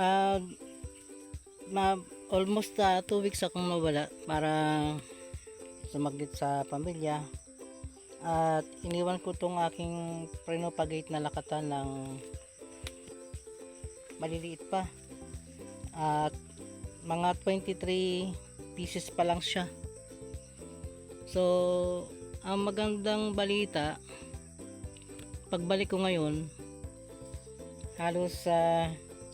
Ah, almost 2 weeks akong nawala para sumaglit sa pamilya, at iniwan ko tong aking Prenopagate na lakatan ng maliliit pa, at mga 23 pieces pa lang siya. So ang magandang balita, pagbalik ko ngayon, halos sa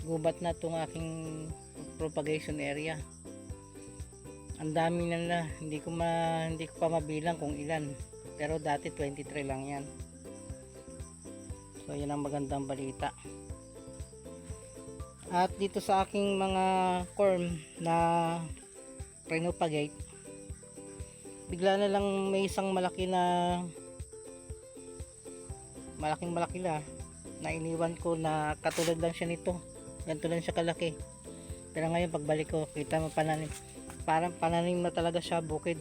gubat na tong aking propagation area. Ang dami na, hindi ko pa mabilang kung ilan, pero dati 23 lang yan. So yan ang magandang balita. At dito sa aking mga corm na Prenopagate, bigla na lang may isang malaking malaki na iniwan ko, na katulad lang siya nito, ganito lang siya kalaki. Pero ngayon pagbalik ko, kita mo pananim, parang pananim na talaga siya, bukid.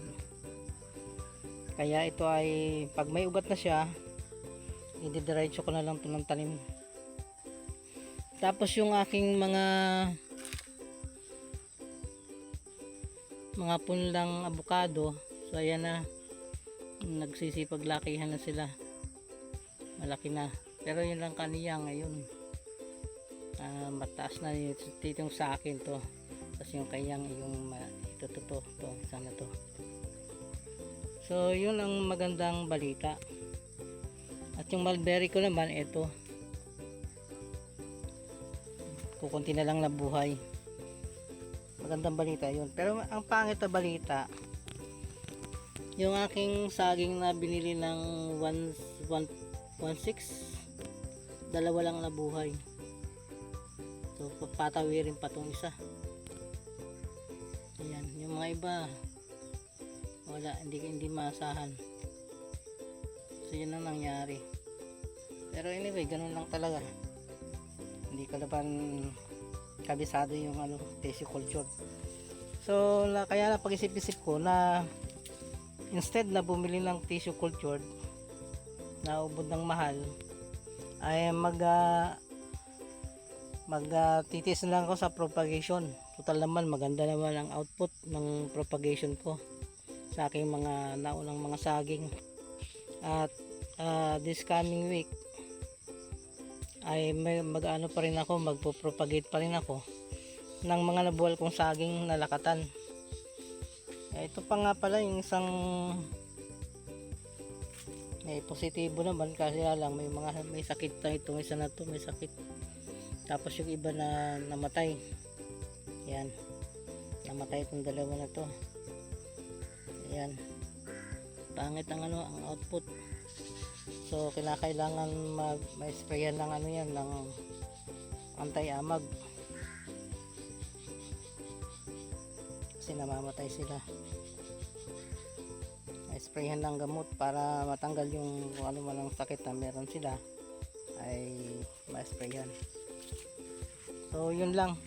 Kaya ito ay pag may ugat na siya, ididiretso ko na lang ito ng tanim. Tapos yung aking mga punlang abukado, so ayan na, nagsisipaglakihan na sila, malaki na. Pero yun lang kaniya ngayon, mataas na yung sa akin to, tapos yung kayang yung ito sana to. So yun ang magandang balita. At yung mulberry ko naman, ito kukunti na lang na buhay. Magandang balita yun. Pero ang pangit na balita, yung aking saging na binili ng 1.6, dalawa lang na buhay. So papatawirin pa tong isa. Ayan, yung mga iba wala, hindi maasahan. So yun ang nangyari. Pero anyway, ganun lang talaga, hindi ka naman kabisado yung tissue culture. So kaya na pag-isip-isip ko na instead na bumili ng tissue culture na ubod ng mahal, ay titis na lang ako sa propagation. Total naman maganda naman ang output ng propagation ko sa aking mga naunang mga saging. At this coming week ay mag-ano pa rin ako, magpo-propagate pa rin ako ng mga nabuwal kong saging na lakatan. Ito pa nga pala yung isang positibo naman, kasi lang may sakit na itong isa na to, may sakit. Tapos yung iba na namatay. Yan, namatay itong dalawa na to. Ayan, pangit ang ang output. So kinakailangan ma-sprayan ng yan, ng anti-amag, kasi namamatay sila. Ma-sprayan ng gamot para matanggal yung kung ano man ang sakit na meron sila, ay ma-sprayan. So yun lang.